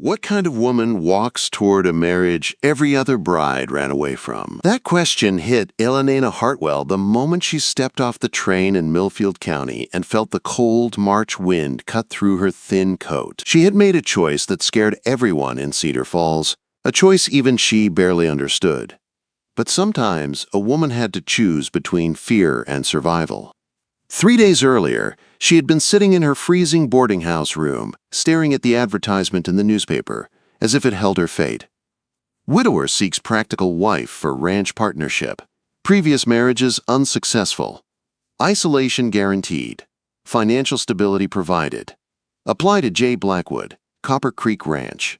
What kind of woman walks toward a marriage every other bride ran away from? That question hit Elena Hartwell the moment she stepped off the train in Millfield County and felt the cold March wind cut through her thin coat. She had made a choice that scared everyone in Cedar Falls, a choice even she barely understood. But sometimes a woman had to choose between fear and survival. 3 days earlier, she had been sitting in her freezing boarding house room, staring at the advertisement in the newspaper, as if it held her fate. Widower seeks practical wife for ranch partnership. Previous marriages unsuccessful. Isolation guaranteed. Financial stability provided. Apply to J. Blackwood, Copper Creek Ranch.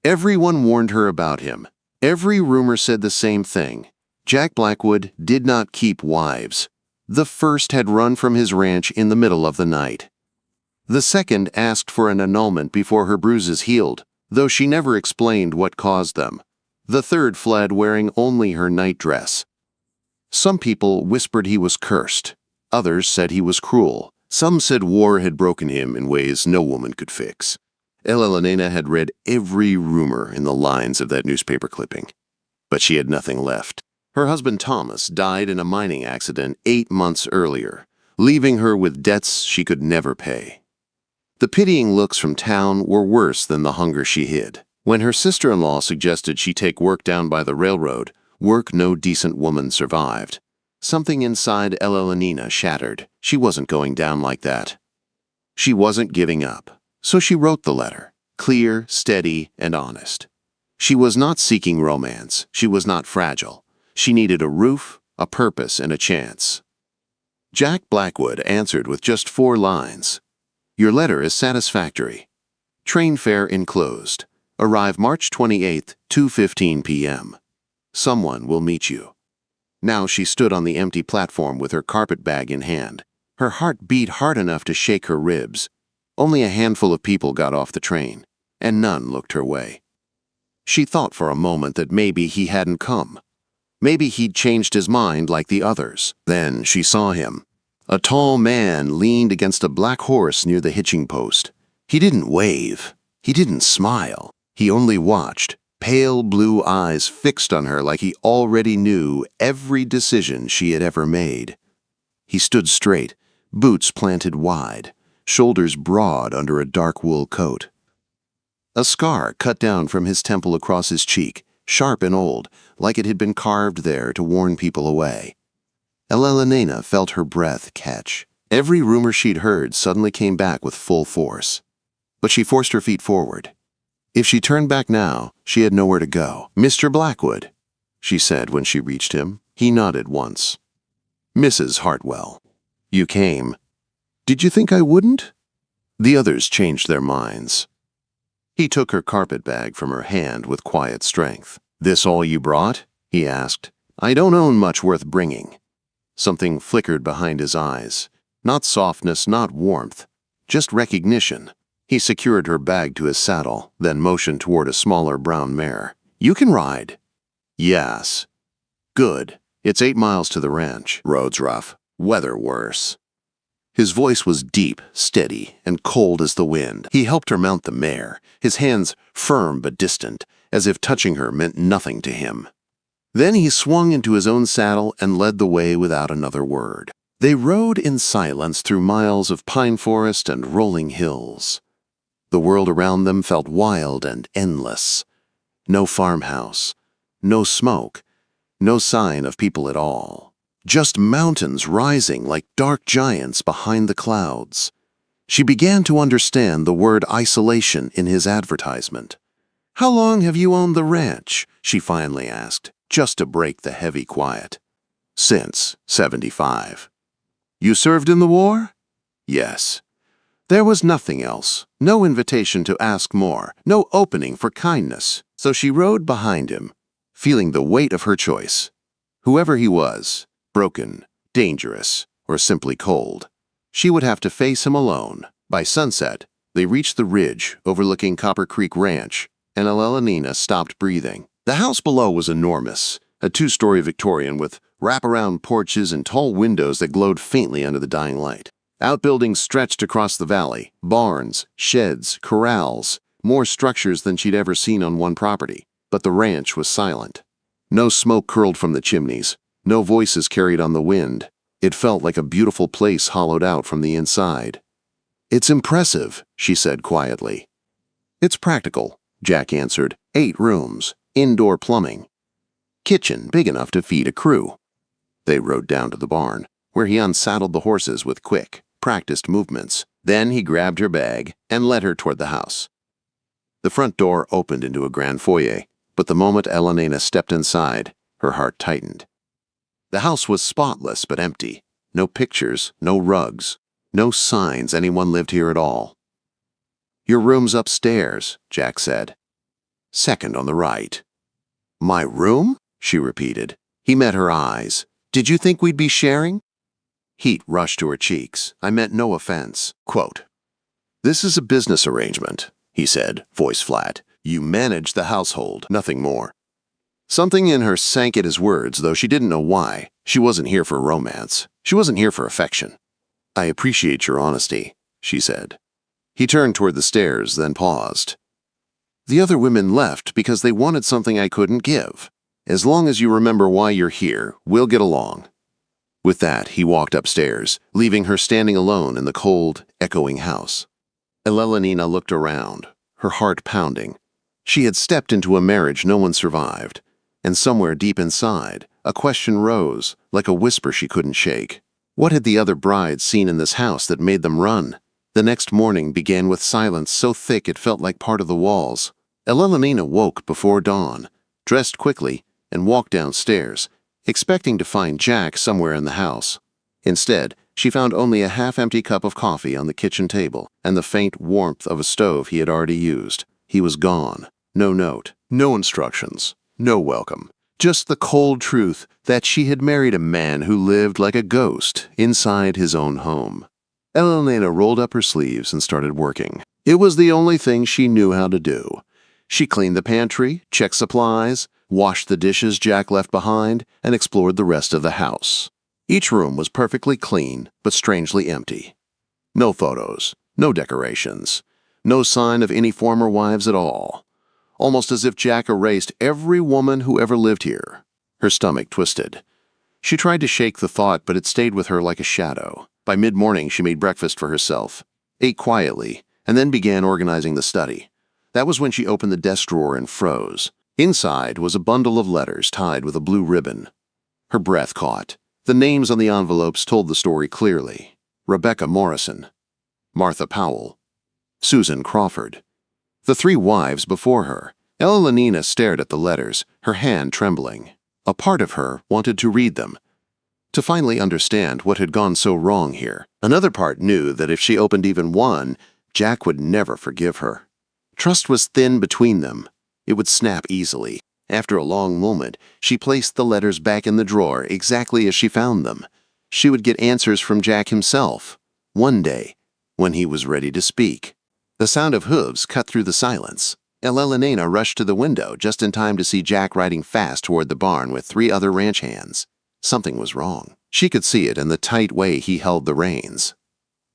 Everyone warned her about him. Every rumor said the same thing. Jack Blackwood did not keep wives. The first had run from his ranch in the middle of the night. The second asked for an annulment before her bruises healed, though she never explained what caused them. The third fled wearing only her nightdress. Some people whispered he was cursed. Others said he was cruel. Some said war had broken him in ways no woman could fix. Elena had read every rumor in the lines of that newspaper clipping. But she had nothing left. Her husband Thomas died in a mining accident 8 months earlier, leaving her with debts she could never pay. The pitying looks from town were worse than the hunger she hid. When her sister-in-law suggested she take work down by the railroad, work no decent woman survived. Something inside Elena shattered. She wasn't going down like that. She wasn't giving up. So she wrote the letter, clear, steady, and honest. She was not seeking romance. She was not fragile. She needed a roof, a purpose, and a chance. Jack Blackwood answered with just 4 lines. Your letter is satisfactory. Train fare enclosed. Arrive March 28th, 2:15 p.m. Someone will meet you. Now she stood on the empty platform with her carpet bag in hand. Her heart beat hard enough to shake her ribs. Only a handful of people got off the train, and none looked her way. She thought for a moment that maybe he hadn't come. Maybe he'd changed his mind like the others. Then she saw him. A tall man leaned against a black horse near the hitching post. He didn't wave. He didn't smile. He only watched, pale blue eyes fixed on her like he already knew every decision she had ever made. He stood straight, boots planted wide, shoulders broad under a dark wool coat. A scar cut down from his temple across his cheek, sharp and old, like it had been carved there to warn people away. Elena felt her breath catch. Every rumor she'd heard suddenly came back with full force. But she forced her feet forward. If she turned back now, she had nowhere to go. Mr. Blackwood, she said when she reached him. He nodded once. Mrs. Hartwell, you came. Did you think I wouldn't? The others changed their minds. He took her carpet bag from her hand with quiet strength. This all you brought? He asked. I don't own much worth bringing. Something flickered behind his eyes. Not softness, not warmth, just recognition. He secured her bag to his saddle, then motioned toward a smaller brown mare. You can ride. Yes. Good. It's 8 miles to the ranch. Roads rough. Weather worse. His voice was deep, steady, and cold as the wind. He helped her mount the mare, his hands firm but distant, as if touching her meant nothing to him. Then he swung into his own saddle and led the way without another word. They rode in silence through miles of pine forest and rolling hills. The world around them felt wild and endless. No farmhouse, no smoke, no sign of people at all. Just mountains rising like dark giants behind the clouds. She began to understand the word isolation in his advertisement. How long have you owned the ranch? She finally asked, just to break the heavy quiet. Since 75. You served in the war? Yes. There was nothing else, no invitation to ask more, no opening for kindness. So she rode behind him, feeling the weight of her choice. Whoever he was, broken, dangerous, or simply cold, she would have to face him alone. By sunset, they reached the ridge overlooking Copper Creek Ranch, and Elena stopped breathing. The house below was enormous, a 2-story Victorian with wraparound porches and tall windows that glowed faintly under the dying light. Outbuildings stretched across the valley, barns, sheds, corrals, more structures than she'd ever seen on one property. But the ranch was silent. No smoke curled from the chimneys, no voices carried on the wind. It felt like a beautiful place hollowed out from the inside. "It's impressive," she said quietly. "It's practical," Jack answered. 8 rooms, indoor plumbing. Kitchen big enough to feed a crew. They rode down to the barn, where he unsaddled the horses with quick, practiced movements. Then he grabbed her bag and led her toward the house. The front door opened into a grand foyer, but the moment Elena stepped inside, her heart tightened. The house was spotless but empty. No pictures, no rugs, no signs anyone lived here at all. "Your room's upstairs," Jack said. "Second on the right." "My room?" she repeated. He met her eyes. "Did you think we'd be sharing?" Heat rushed to her cheeks. "I meant no offense." Quote, "This is a business arrangement," he said, voice flat. "You manage the household, nothing more." Something in her sank at his words, though she didn't know why. She wasn't here for romance. She wasn't here for affection. "I appreciate your honesty," she said. He turned toward the stairs, then paused. "The other women left because they wanted something I couldn't give. As long as you remember why you're here, we'll get along." With that, he walked upstairs, leaving her standing alone in the cold, echoing house. Elena looked around, her heart pounding. She had stepped into a marriage no one survived, and somewhere deep inside, a question rose, like a whisper she couldn't shake. What had the other brides seen in this house that made them run? The next morning began with silence so thick it felt like part of the walls. Elena woke before dawn, dressed quickly, and walked downstairs, expecting to find Jack somewhere in the house. Instead, she found only a half-empty cup of coffee on the kitchen table and the faint warmth of a stove he had already used. He was gone. No note, no instructions, no welcome. Just the cold truth that she had married a man who lived like a ghost inside his own home. Elena rolled up her sleeves and started working. It was the only thing she knew how to do. She cleaned the pantry, checked supplies, washed the dishes Jack left behind, and explored the rest of the house. Each room was perfectly clean, but strangely empty. No photos, no decorations, no sign of any former wives at all. Almost as if Jack erased every woman who ever lived here. Her stomach twisted. She tried to shake the thought, but it stayed with her like a shadow. By mid-morning, she made breakfast for herself, ate quietly, and then began organizing the study. That was when she opened the desk drawer and froze. Inside was a bundle of letters tied with a blue ribbon. Her breath caught. The names on the envelopes told the story clearly. Rebecca Morrison, Martha Powell, Susan Crawford. The 3 wives before her. Elena stared at the letters, her hand trembling. A part of her wanted to read them, to finally understand what had gone so wrong here. Another part knew that if she opened even one, Jack would never forgive her. Trust was thin between them. It would snap easily. After a long moment, she placed the letters back in the drawer exactly as she found them. She would get answers from Jack himself, one day, when he was ready to speak. The sound of hooves cut through the silence. Elena rushed to the window just in time to see Jack riding fast toward the barn with 3 other ranch hands. Something was wrong. She could see it in the tight way he held the reins.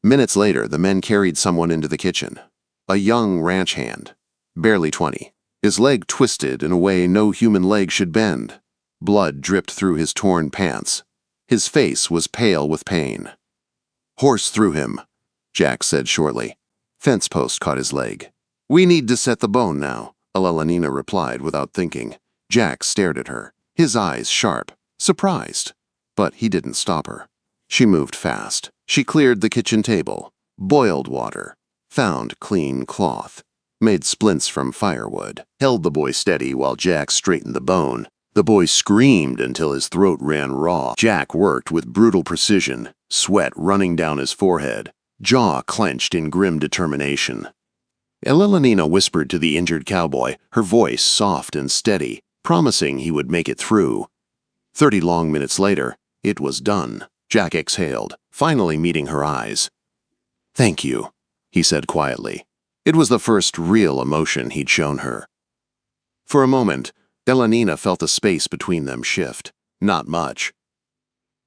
Minutes later, the men carried someone into the kitchen. A young ranch hand, barely 20. His leg twisted in a way no human leg should bend. Blood dripped through his torn pants. His face was pale with pain. "Horse through him," Jack said shortly. Fence post caught his leg. "We need to set the bone now," Elena replied without thinking. Jack stared at her, his eyes sharp, surprised. But he didn't stop her. She moved fast. She cleared the kitchen table, boiled water, found clean cloth, made splints from firewood, held the boy steady while Jack straightened the bone. The boy screamed until his throat ran raw. Jack worked with brutal precision, sweat running down his forehead, jaw clenched in grim determination. Elena whispered to the injured cowboy, her voice soft and steady, promising he would make it through. 30 long minutes later, it was done. Jack exhaled, finally meeting her eyes. "Thank you," he said quietly. It was the first real emotion he'd shown her. For a moment, Elena felt the space between them shift. Not much,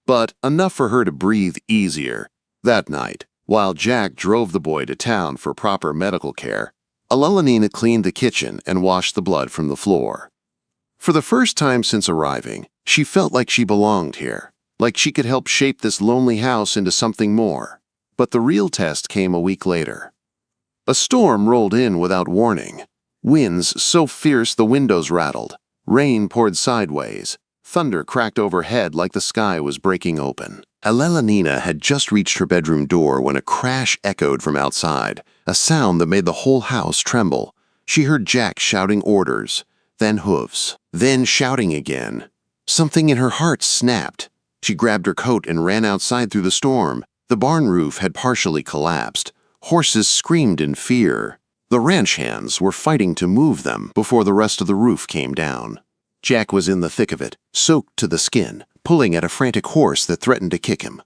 but enough for her to breathe easier. That night, while Jack drove the boy to town for proper medical care, Elena cleaned the kitchen and washed the blood from the floor. For the first time since arriving, she felt like she belonged here, like she could help shape this lonely house into something more. But the real test came a week later. A storm rolled in without warning. Winds so fierce the windows rattled. Rain poured sideways. Thunder cracked overhead like the sky was breaking open. Elena had just reached her bedroom door when a crash echoed from outside, a sound that made the whole house tremble. She heard Jack shouting orders, then hooves, then shouting again. Something in her heart snapped. She grabbed her coat and ran outside through the storm. The barn roof had partially collapsed. Horses screamed in fear. The ranch hands were fighting to move them before the rest of the roof came down. Jack was in the thick of it, soaked to the skin, pulling at a frantic horse that threatened to kick him.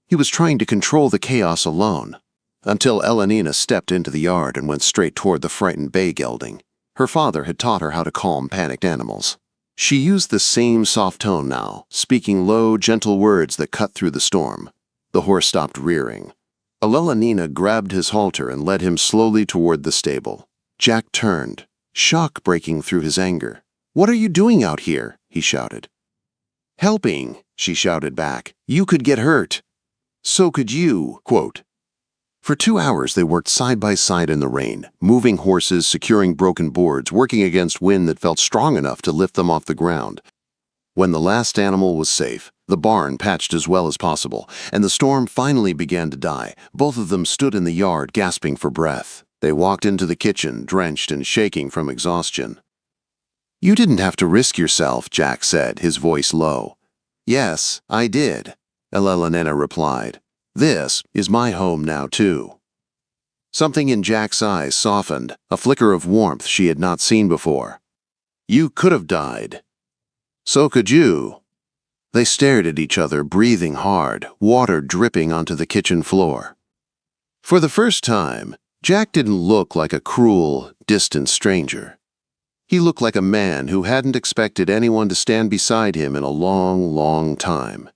He was trying to control the chaos alone, until Elena stepped into the yard and went straight toward the frightened bay gelding. Her father had taught her how to calm panicked animals. She used the same soft tone now, speaking low, gentle words that cut through the storm. The horse stopped rearing. Elena grabbed his halter and led him slowly toward the stable. Jack turned, shock breaking through his anger. "What are you doing out here?" he shouted. "Helping," she shouted back. "You could get hurt." "So could you," quote. For 2 hours they worked side by side in the rain, moving horses, securing broken boards, working against wind that felt strong enough to lift them off the ground. When the last animal was safe, the barn patched as well as possible, and the storm finally began to die, both of them stood in the yard gasping for breath. They walked into the kitchen, drenched and shaking from exhaustion. "You didn't have to risk yourself," Jack said, his voice low. "Yes, I did," Elena replied. "This is my home now, too." Something in Jack's eyes softened, a flicker of warmth she had not seen before. "You could have died. So could you." They stared at each other, breathing hard, water dripping onto the kitchen floor. For the first time, Jack didn't look like a cruel, distant stranger. He looked like a man who hadn't expected anyone to stand beside him in a long, long time.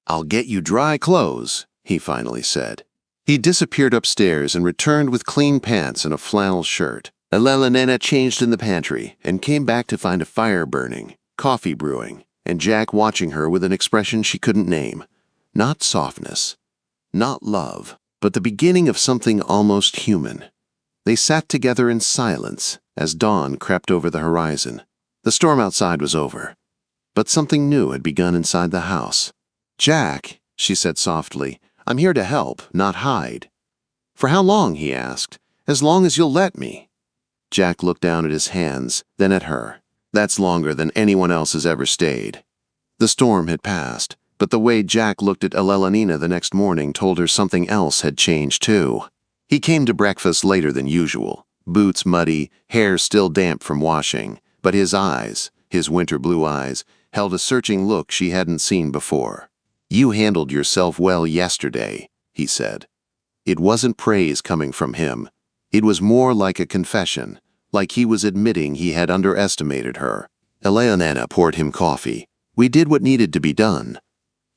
"I'll get you dry clothes," he finally said. He disappeared upstairs and returned with clean pants and a flannel shirt. Elena changed in the pantry and came back to find a fire burning, coffee brewing, and Jack watching her with an expression she couldn't name. Not softness, not love, but the beginning of something almost human. They sat together in silence as dawn crept over the horizon. The storm outside was over, but something new had begun inside the house. "Jack," she said softly, "I'm here to help, not hide." "For how long?" he asked. "As long as you'll let me." Jack looked down at his hands, then at her. "That's longer than anyone else has ever stayed." The storm had passed, but the way Jack looked at Elena the next morning told her something else had changed too. He came to breakfast later than usual, boots muddy, hair still damp from washing, but his eyes, his winter blue eyes, held a searching look she hadn't seen before. "You handled yourself well yesterday," he said. It wasn't praise coming from him. It was more like a confession, like he was admitting he had underestimated her. Elena poured him coffee. "We did what needed to be done."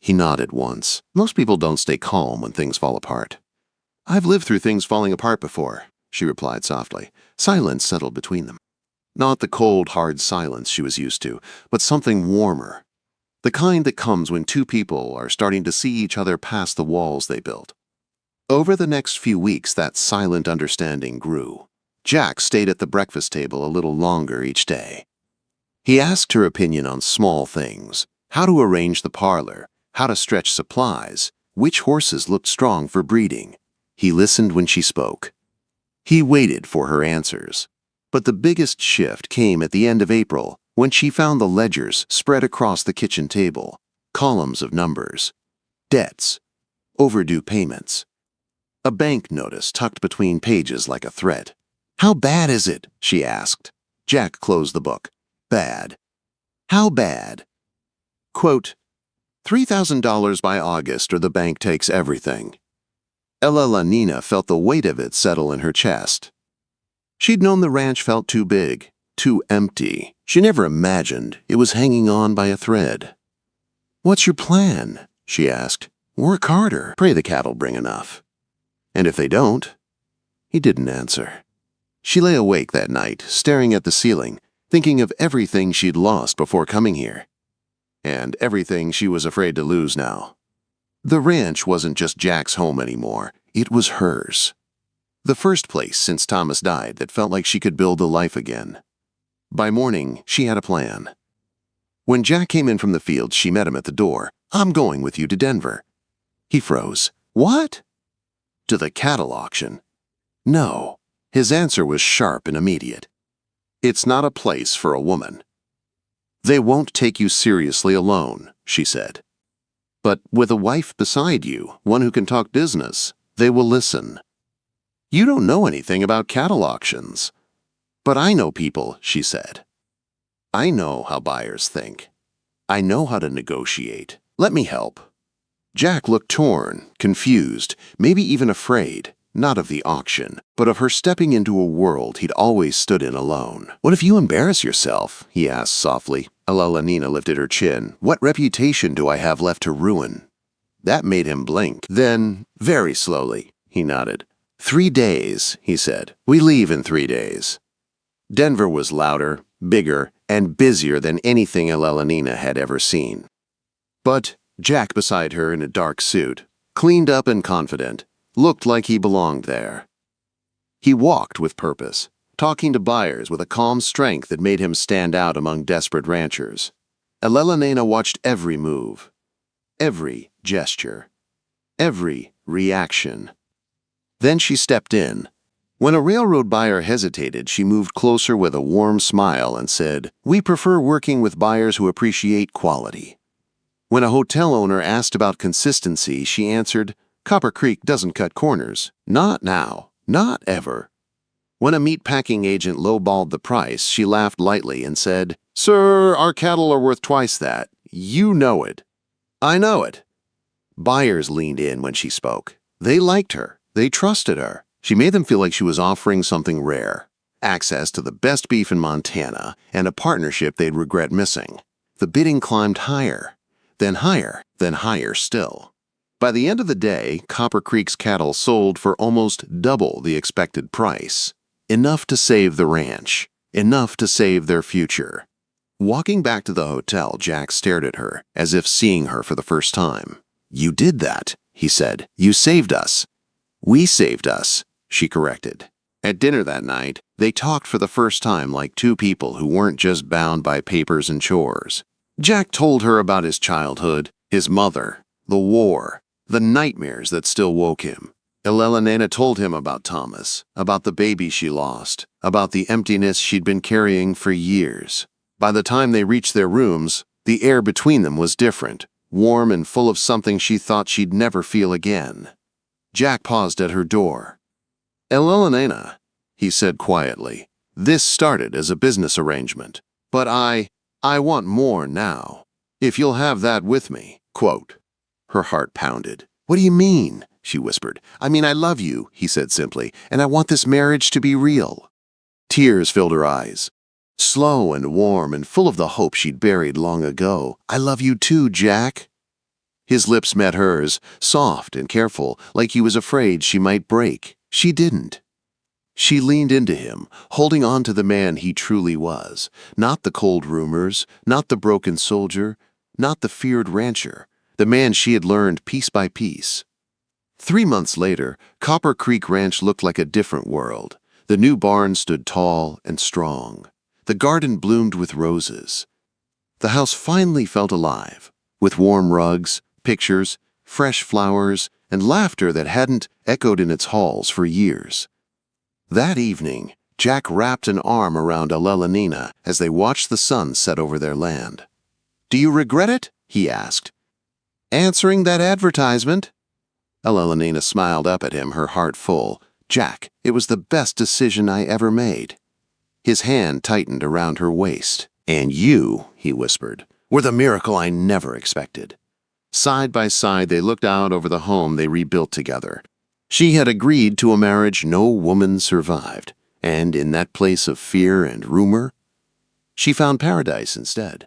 He nodded once. "Most people don't stay calm when things fall apart." "I've lived through things falling apart before," she replied softly. Silence settled between them. Not the cold, hard silence she was used to, but something warmer. The kind that comes when two people are starting to see each other past the walls they built. Over the next few weeks, that silent understanding grew. Jack stayed at the breakfast table a little longer each day. He asked her opinion on small things, how to arrange the parlor, how to stretch supplies, which horses looked strong for breeding. He listened when she spoke. He waited for her answers. But the biggest shift came at the end of April, when she found the ledgers spread across the kitchen table, columns of numbers, debts, overdue payments. A bank notice tucked between pages like a threat. "How bad is it?" she asked. Jack closed the book. "Bad." "How bad?" Quote, $3,000 by August or the bank takes everything. Elena felt the weight of it settle in her chest. She'd known the ranch felt too big, too empty. She never imagined it was hanging on by a thread. "What's your plan?" she asked. "Work harder. Pray the cattle bring enough." "And if they don't?" He didn't answer. She lay awake that night, staring at the ceiling, thinking of everything she'd lost before coming here. And everything she was afraid to lose now. The ranch wasn't just Jack's home anymore, it was hers. The first place since Thomas died that felt like she could build a life again. By morning, she had a plan. When Jack came in from the field, she met him at the door. "I'm going with you to Denver." He froze. "What?" "To the cattle auction." "No." His answer was sharp and immediate. "It's not a place for a woman." "They won't take you seriously alone," she said. "But with a wife beside you, one who can talk business, they will listen." "You don't know anything about cattle auctions." "But I know people," she said. "I know how buyers think. I know how to negotiate. Let me help." Jack looked torn, confused, maybe even afraid, not of the auction, but of her stepping into a world he'd always stood in alone. "What if you embarrass yourself?" he asked softly. Elenina lifted her chin. "What reputation do I have left to ruin?" That made him blink. Then, very slowly, he nodded. 3 days, he said. "We leave in 3 days." Denver was louder, bigger, and busier than anything Elenina had ever seen. But Jack beside her in a dark suit, cleaned up and confident, looked like he belonged there. He walked with purpose, talking to buyers with a calm strength that made him stand out among desperate ranchers. Elenina watched every move, every gesture, every reaction. Then she stepped in. When a railroad buyer hesitated, she moved closer with a warm smile and said, "We prefer working with buyers who appreciate quality." When a hotel owner asked about consistency, she answered, "Copper Creek doesn't cut corners. Not now. Not ever." When a meat-packing agent lowballed the price, she laughed lightly and said, "Sir, our cattle are worth twice that. You know it." "I know it." Buyers leaned in when she spoke. They liked her. They trusted her. She made them feel like she was offering something rare. Access to the best beef in Montana and a partnership they'd regret missing. The bidding climbed higher, then higher still. By the end of the day, Copper Creek's cattle sold for almost double the expected price. Enough to save the ranch. Enough to save their future. Walking back to the hotel, Jack stared at her, as if seeing her for the first time. "You did that," he said. "You saved us." "We saved us," she corrected. At dinner that night, they talked for the first time like two people who weren't just bound by papers and chores. Jack told her about his childhood, his mother, the war, the nightmares that still woke him. Elenina told him about Thomas, about the baby she lost, about the emptiness she'd been carrying for years. By the time they reached their rooms, the air between them was different, warm and full of something she thought she'd never feel again. Jack paused at her door. "Elenina," he said quietly, "this started as a business arrangement, but I want more now. If you'll have that with me." Quote. Her heart pounded. "What do you mean?" she whispered. "I mean, I love you," he said simply, "and I want this marriage to be real." Tears filled her eyes, slow and warm and full of the hope she'd buried long ago. "I love you too, Jack." His lips met hers, soft and careful, like he was afraid she might break. She didn't. She leaned into him, holding on to the man he truly was, not the cold rumors, not the broken soldier, not the feared rancher, the man she had learned piece by piece. 3 months later, Copper Creek Ranch looked like a different world. The new barn stood tall and strong. The garden bloomed with roses. The house finally felt alive, with warm rugs, pictures, fresh flowers, and laughter that hadn't echoed in its halls for years. That evening, Jack wrapped an arm around Elenina as they watched the sun set over their land. "Do you regret it?" he asked. "Answering that advertisement?" Elenina smiled up at him, her heart full. "Jack, it was the best decision I ever made." His hand tightened around her waist. "And you," he whispered, "were the miracle I never expected." Side by side, they looked out over the home they rebuilt together. She had agreed to a marriage no woman survived, and in that place of fear and rumor, she found paradise instead.